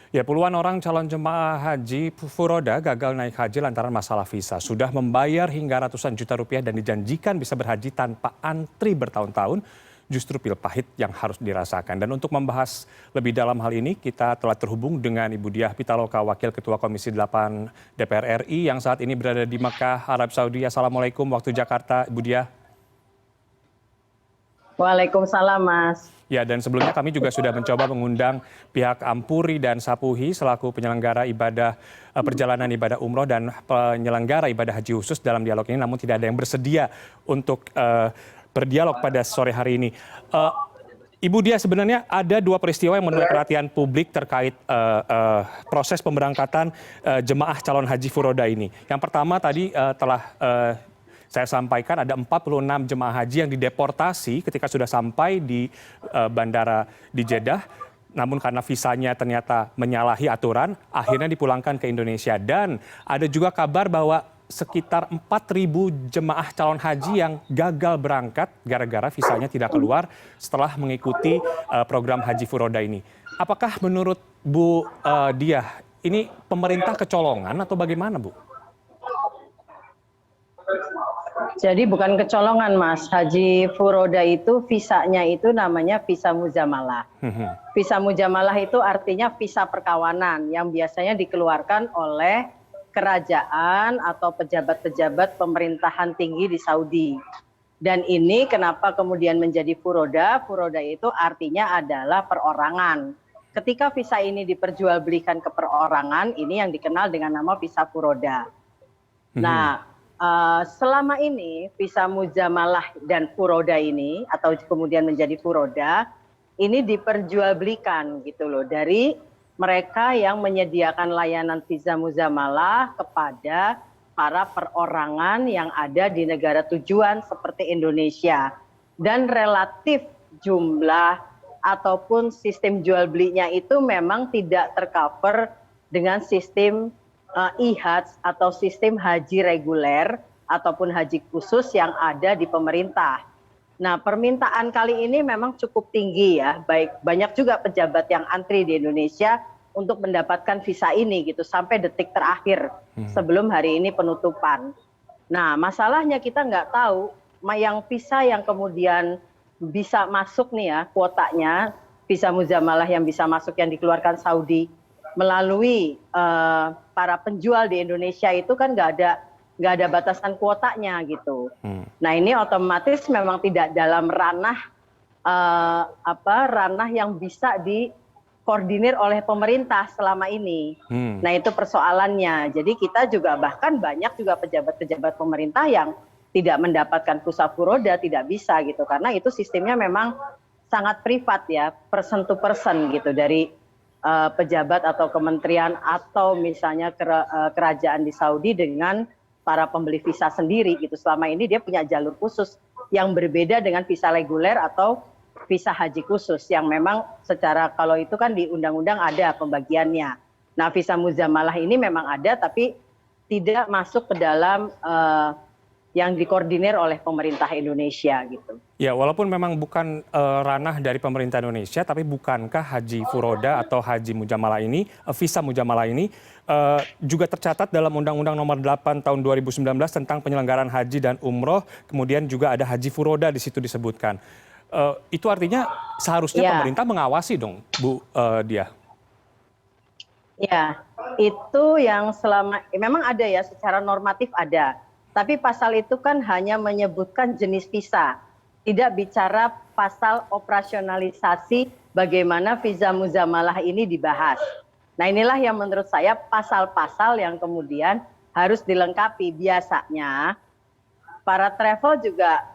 Ya, puluhan orang calon jemaah haji Furoda gagal naik haji lantaran masalah visa. Sudah membayar hingga ratusan juta rupiah dan dijanjikan bisa berhaji tanpa antri bertahun-tahun. Justru pil pahit yang harus dirasakan. Dan untuk membahas lebih dalam hal ini, kita telah terhubung dengan Ibu Diah Pitaloka, Wakil Ketua Komisi 8 DPR RI yang saat ini berada di Makkah, Arab Saudi. Assalamualaikum waktu Jakarta, Ibu Diah. Waalaikumsalam, Mas. Ya, dan sebelumnya kami juga sudah mencoba mengundang pihak Ampuri dan Sapuhi selaku penyelenggara ibadah perjalanan ibadah umroh dan penyelenggara ibadah haji khusus dalam dialog ini, namun tidak ada yang bersedia untuk berdialog pada sore hari ini. Ibu Dia, sebenarnya ada dua peristiwa yang menuai perhatian publik terkait proses pemberangkatan jemaah calon haji Furoda ini. Yang pertama tadi telah saya sampaikan ada 46 jemaah haji yang dideportasi ketika sudah sampai di bandara di Jeddah. Namun karena visanya ternyata menyalahi aturan, akhirnya dipulangkan ke Indonesia. Dan ada juga kabar bahwa sekitar 4.000 jemaah calon haji yang gagal berangkat gara-gara visanya tidak keluar setelah mengikuti program Haji Furoda ini. Apakah menurut Bu Diah, ini pemerintah kecolongan atau bagaimana, Bu? Jadi bukan kecolongan, Mas. Haji Furoda itu visanya itu namanya visa muzamalah. Visa muzamalah itu artinya visa perkawanan yang biasanya dikeluarkan oleh kerajaan atau pejabat-pejabat pemerintahan tinggi di Saudi. Dan ini kenapa kemudian menjadi Furoda? Furoda itu artinya adalah perorangan. Ketika visa ini diperjualbelikan ke perorangan, ini yang dikenal dengan nama visa Furoda. Nah, selama ini visa muzamalah dan Furoda ini atau kemudian menjadi Furoda ini diperjualbelikan gitu loh dari mereka yang menyediakan layanan visa muzamalah kepada para perorangan yang ada di negara tujuan seperti Indonesia, dan relatif jumlah ataupun sistem jual belinya itu memang tidak tercover dengan sistem IHAJ atau sistem haji reguler ataupun haji khusus yang ada di pemerintah. Nah, permintaan kali ini memang cukup tinggi ya, banyak juga pejabat yang antri di Indonesia untuk mendapatkan visa ini gitu sampai detik terakhir sebelum hari ini penutupan. Nah, masalahnya kita nggak tahu yang visa yang kemudian bisa masuk nih ya kuotanya, visa muzamalah yang bisa masuk yang dikeluarkan Saudi melalui para penjual di Indonesia itu kan nggak ada batasan kuotanya gitu. Nah, ini otomatis memang tidak dalam ranah ranah yang bisa dikoordinir oleh pemerintah selama ini. Nah, itu persoalannya. Jadi kita juga bahkan banyak juga pejabat-pejabat pemerintah yang tidak mendapatkan visa Furoda, tidak bisa gitu karena itu sistemnya memang sangat privat ya, person to person gitu dari pejabat atau kementerian atau misalnya kerajaan di Saudi dengan para pembeli visa sendiri gitu. Selama ini dia punya jalur khusus yang berbeda dengan visa reguler atau visa haji khusus yang memang secara kalau itu kan di undang-undang ada pembagiannya. Nah, visa muzamalah ini memang ada tapi tidak masuk ke dalam yang dikoordinir oleh pemerintah Indonesia gitu. Ya, walaupun memang bukan ranah dari pemerintah Indonesia, tapi bukankah Haji Furoda atau Haji Mujamalah ini, visa Mujamalah ini juga tercatat dalam Undang-Undang Nomor 8 Tahun 2019 tentang penyelenggaraan haji dan umroh, kemudian juga ada Haji Furoda di situ disebutkan. Itu artinya seharusnya pemerintah mengawasi dong, Bu Diah. Ya, itu yang selama memang ada ya secara normatif ada. Tapi pasal itu kan hanya menyebutkan jenis visa, tidak bicara pasal operasionalisasi bagaimana visa muzamalah ini dibahas. Nah, inilah yang menurut saya pasal-pasal yang kemudian harus dilengkapi. Biasanya para travel juga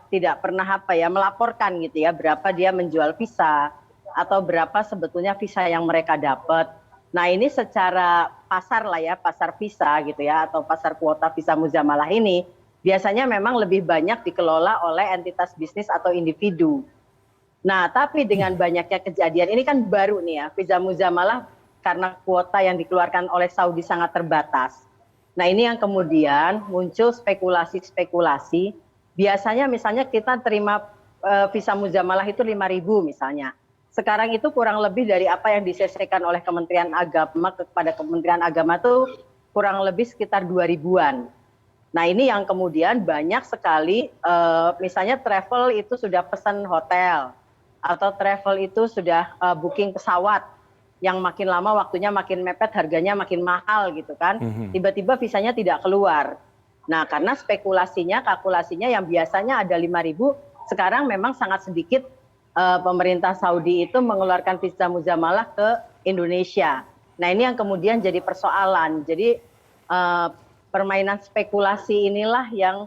tidak pernah melaporkan gitu ya berapa dia menjual visa atau berapa sebetulnya visa yang mereka dapat. Nah, ini secara pasar lah ya, pasar visa gitu ya, atau pasar kuota visa muzamalah ini, biasanya memang lebih banyak dikelola oleh entitas bisnis atau individu. Nah, tapi dengan banyaknya kejadian, ini kan baru nih ya, visa muzamalah karena kuota yang dikeluarkan oleh Saudi sangat terbatas. Nah, ini yang kemudian muncul spekulasi-spekulasi, biasanya misalnya kita terima visa muzamalah itu 5.000 misalnya. sekarang itu kurang lebih dari apa yang disesuaikan oleh Kementerian Agama kepada Kementerian Agama itu kurang lebih sekitar 2.000-an. Nah ini yang kemudian banyak sekali, misalnya travel itu sudah pesan hotel, atau travel itu sudah booking pesawat, yang makin lama waktunya makin mepet, harganya makin mahal gitu kan. Tiba-tiba visanya tidak keluar. Nah karena spekulasinya, kalkulasinya yang biasanya ada 5.000, sekarang memang sangat sedikit pemerintah Saudi itu mengeluarkan visa muzamalah ke Indonesia. Nah ini yang kemudian jadi persoalan. Jadi permainan spekulasi inilah yang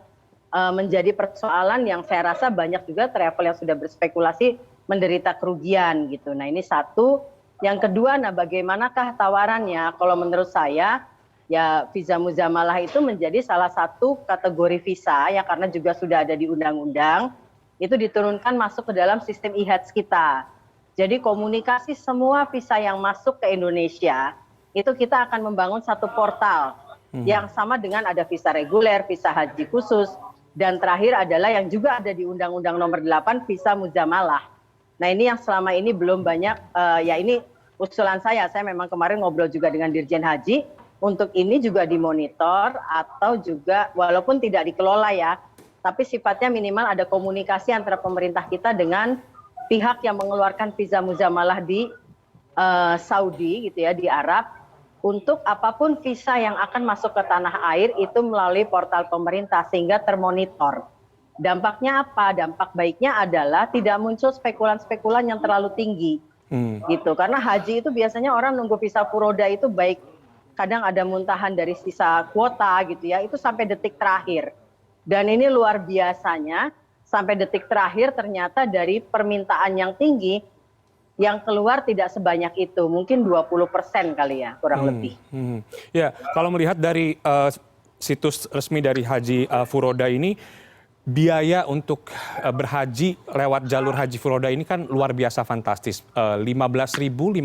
menjadi persoalan yang saya rasa banyak juga travel yang sudah berspekulasi menderita kerugian gitu. Nah ini satu. Yang kedua, nah bagaimanakah tawarannya? Kalau menurut saya, ya visa muzamalah itu menjadi salah satu kategori visa ya karena juga sudah ada di undang-undang. Itu diturunkan masuk ke dalam sistem e-Hajj kita. Jadi komunikasi semua visa yang masuk ke Indonesia, itu kita akan membangun satu portal yang sama dengan ada visa reguler, visa haji khusus, dan terakhir adalah yang juga ada di Undang-Undang Nomor 8, visa muzamalah. Nah ini yang selama ini belum banyak, ya ini usulan saya memang kemarin ngobrol juga dengan Dirjen Haji, untuk ini juga dimonitor atau juga walaupun tidak dikelola ya, tapi sifatnya minimal ada komunikasi antara pemerintah kita dengan pihak yang mengeluarkan visa muzamalah di Saudi gitu ya, di Arab, untuk apapun visa yang akan masuk ke tanah air itu melalui portal pemerintah sehingga termonitor. Dampaknya apa? Dampak baiknya adalah tidak muncul spekulan-spekulan yang terlalu tinggi gitu. Karena haji itu biasanya orang nunggu visa furoda itu baik kadang ada muntahan dari sisa kuota gitu ya, itu sampai detik terakhir. Dan ini luar biasanya, sampai detik terakhir ternyata dari permintaan yang tinggi, yang keluar tidak sebanyak itu, mungkin 20% kali ya, kurang lebih. Ya, kalau melihat dari situs resmi dari Haji Furoda ini, biaya untuk berhaji lewat jalur Haji Furoda ini kan luar biasa fantastis, $15.500.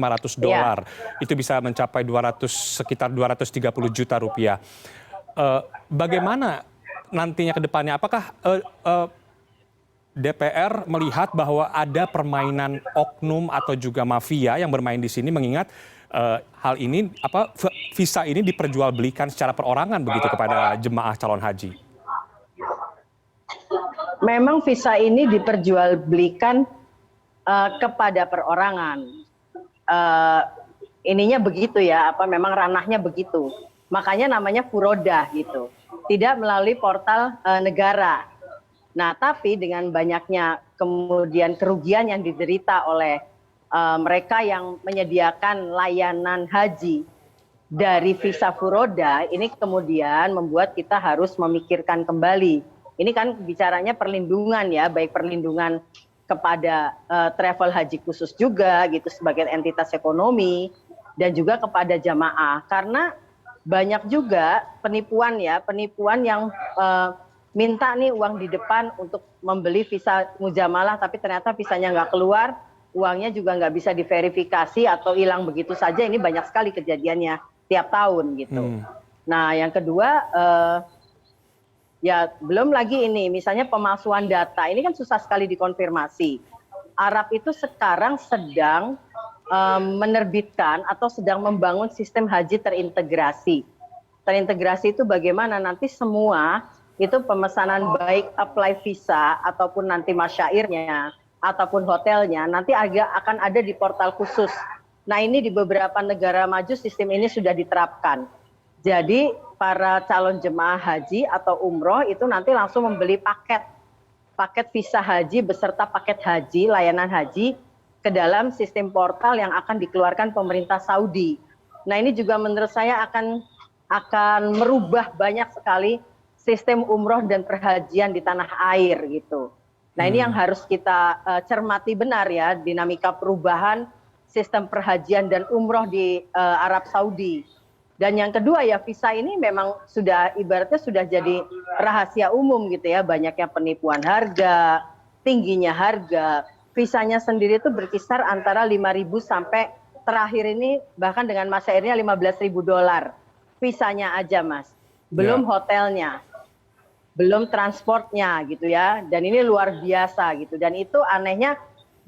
Itu bisa mencapai sekitar 230 juta rupiah. Bagaimana nantinya ke depannya? Apakah DPR melihat bahwa ada permainan oknum atau juga mafia yang bermain di sini, mengingat hal ini visa ini diperjualbelikan secara perorangan begitu kepada jemaah calon haji? Memang visa ini diperjualbelikan kepada perorangan. Ininya begitu ya, memang ranahnya begitu. Makanya namanya furoda gitu. Tidak melalui portal negara. Nah, tapi dengan banyaknya kemudian kerugian yang diderita oleh mereka yang menyediakan layanan haji dari visa furoda, ini kemudian membuat kita harus memikirkan kembali. Ini kan bicaranya perlindungan ya, baik perlindungan kepada travel haji khusus juga gitu sebagai entitas ekonomi, dan juga kepada jamaah. Karena banyak juga penipuan ya, penipuan yang minta nih uang di depan untuk membeli visa muzamalah, tapi ternyata visanya nggak keluar, uangnya juga nggak bisa diverifikasi atau hilang begitu saja. Ini banyak sekali kejadiannya tiap tahun gitu. Nah yang kedua, ya belum lagi ini, misalnya pemalsuan data, ini kan susah sekali dikonfirmasi. Arab itu sekarang sedang menerbitkan atau sedang membangun sistem haji terintegrasi. Terintegrasi itu bagaimana nanti semua itu pemesanan baik apply visa ataupun nanti masyairnya ataupun hotelnya nanti akan ada di portal khusus. Nah ini di beberapa negara maju sistem ini sudah diterapkan. Jadi para calon jemaah haji atau umroh itu nanti langsung membeli paket visa haji beserta paket haji, layanan haji ke dalam sistem portal yang akan dikeluarkan pemerintah Saudi. Nah ini juga menurut saya akan merubah banyak sekali sistem umroh dan perhajian di tanah air gitu. Nah ini yang harus kita cermati benar ya, dinamika perubahan sistem perhajian dan umroh di Arab Saudi. Dan yang kedua ya, visa ini memang sudah ibaratnya sudah jadi rahasia umum gitu ya, banyaknya penipuan harga, tingginya harga. Visanya sendiri itu berkisar antara 5.000 sampai terakhir ini bahkan dengan masyairnya $15.000. Visanya aja Mas, belum hotelnya, belum transportnya gitu ya. Dan ini luar biasa gitu. Dan itu anehnya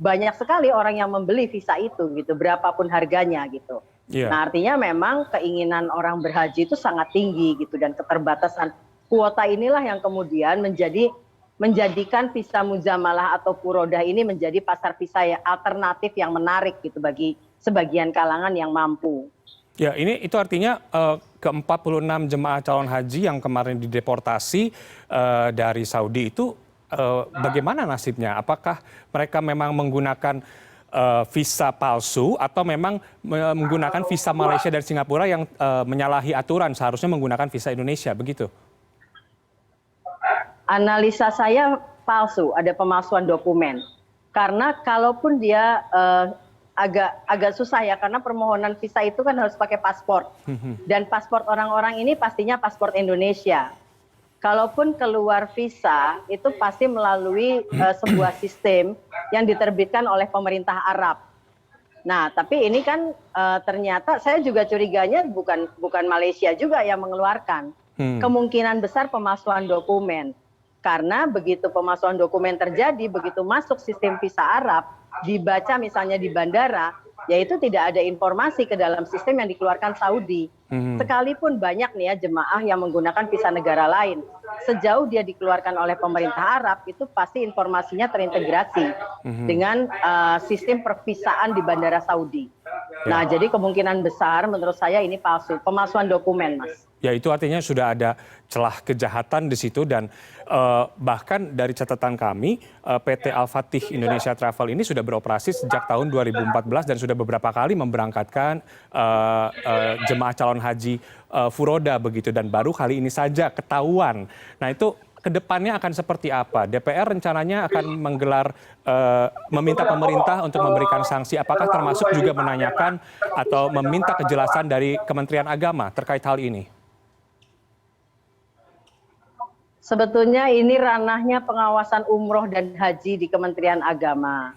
banyak sekali orang yang membeli visa itu gitu, berapapun harganya gitu. Iya. Nah, artinya memang keinginan orang berhaji itu sangat tinggi gitu, dan keterbatasan kuota inilah yang kemudian menjadikan visa muzamalah atau furodah ini menjadi pasar visa yang alternatif yang menarik gitu bagi sebagian kalangan yang mampu. Ya, itu artinya ke-46 jemaah calon haji yang kemarin dideportasi dari Saudi itu bagaimana nasibnya? Apakah mereka memang menggunakan visa palsu atau memang menggunakan visa Malaysia dan Singapura yang menyalahi aturan, seharusnya menggunakan visa Indonesia, begitu? Analisa saya palsu, ada pemalsuan dokumen. Karena kalaupun dia agak susah ya, karena permohonan visa itu kan harus pakai paspor. Dan paspor orang-orang ini pastinya paspor Indonesia. Kalaupun keluar visa itu pasti melalui sebuah sistem yang diterbitkan oleh pemerintah Arab. Nah, tapi ini kan ternyata saya juga curiganya bukan Malaysia juga yang mengeluarkan. Kemungkinan besar pemalsuan dokumen. Karena begitu pemalsuan dokumen terjadi, begitu masuk sistem visa Arab, dibaca misalnya di bandara, yaitu tidak ada informasi ke dalam sistem yang dikeluarkan Saudi. Sekalipun banyak nih ya jemaah yang menggunakan visa negara lain, sejauh dia dikeluarkan oleh pemerintah Arab, itu pasti informasinya terintegrasi dengan sistem pervisaan di bandara Saudi. Nah, jadi kemungkinan besar menurut saya ini palsu, pemalsuan dokumen, Mas. Ya, itu artinya sudah ada celah kejahatan di situ, dan bahkan dari catatan kami PT Al-Fatih Indonesia Travel ini sudah beroperasi sejak tahun 2014 dan sudah beberapa kali memberangkatkan jemaah calon haji furoda begitu, dan baru kali ini saja ketahuan. Nah, itu kedepannya akan seperti apa? DPR rencananya akan menggelar, meminta pemerintah untuk memberikan sanksi. Apakah termasuk juga menanyakan atau meminta kejelasan dari Kementerian Agama terkait hal ini? Sebetulnya ini ranahnya pengawasan umroh dan haji di Kementerian Agama.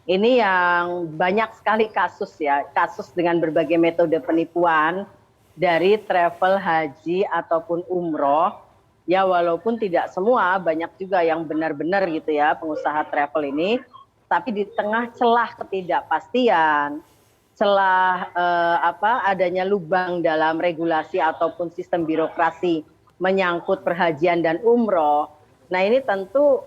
Ini yang banyak sekali kasus ya, kasus dengan berbagai metode penipuan dari travel haji ataupun umroh. Ya, walaupun tidak semua, banyak juga yang benar-benar gitu ya pengusaha travel ini. Tapi di tengah celah ketidakpastian, celah adanya lubang dalam regulasi ataupun sistem birokrasi menyangkut perhajian dan umroh. Nah, ini tentu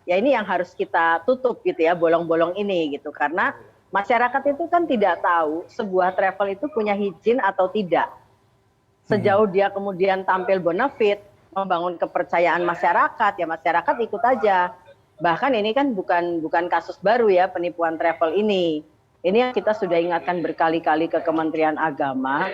ya ini yang harus kita tutup gitu ya, bolong-bolong ini gitu. Karena masyarakat itu kan tidak tahu sebuah travel itu punya izin atau tidak. Sejauh dia kemudian tampil bonafit, membangun kepercayaan masyarakat, ya masyarakat ikut aja. Bahkan ini kan bukan kasus baru ya penipuan travel ini. Ini yang kita sudah ingatkan berkali-kali ke Kementerian Agama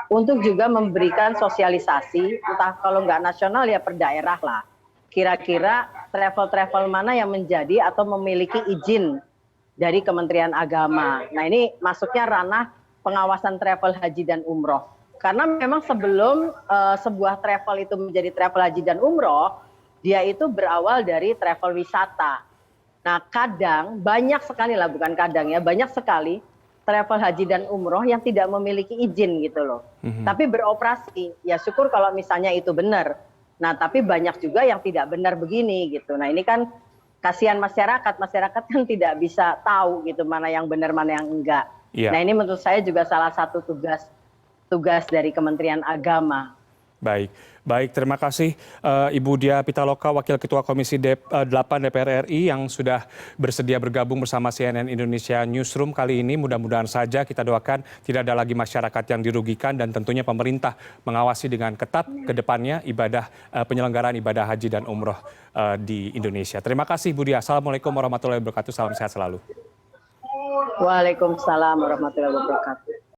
untuk juga memberikan sosialisasi, entah kalau nggak nasional ya per daerah lah. Kira-kira travel-travel mana yang menjadi atau memiliki izin dari Kementerian Agama. Nah, ini masuknya ranah pengawasan travel haji dan umroh. Karena memang sebelum sebuah travel itu menjadi travel haji dan umroh, dia itu berawal dari travel wisata. Nah, kadang banyak sekali lah, bukan kadang ya, banyak sekali travel haji dan umroh yang tidak memiliki izin gitu loh. Tapi beroperasi, ya syukur kalau misalnya itu benar. Nah, tapi banyak juga yang tidak benar begini gitu. Nah, ini kan kasihan masyarakat kan tidak bisa tahu gitu mana yang benar, mana yang enggak. Nah, ini menurut saya juga salah satu tugas dari Kementerian Agama. Baik, terima kasih Ibu Dia Pitaloka, Wakil Ketua Komisi 8 DPR RI yang sudah bersedia bergabung bersama CNN Indonesia Newsroom kali ini. Mudah-mudahan saja kita doakan tidak ada lagi masyarakat yang dirugikan, dan tentunya pemerintah mengawasi dengan ketat ke depannya penyelenggaraan ibadah haji dan umroh di Indonesia. Terima kasih Bu Dia. Assalamualaikum warahmatullahi wabarakatuh. Salam sehat selalu. Waalaikumsalam warahmatullahi wabarakatuh.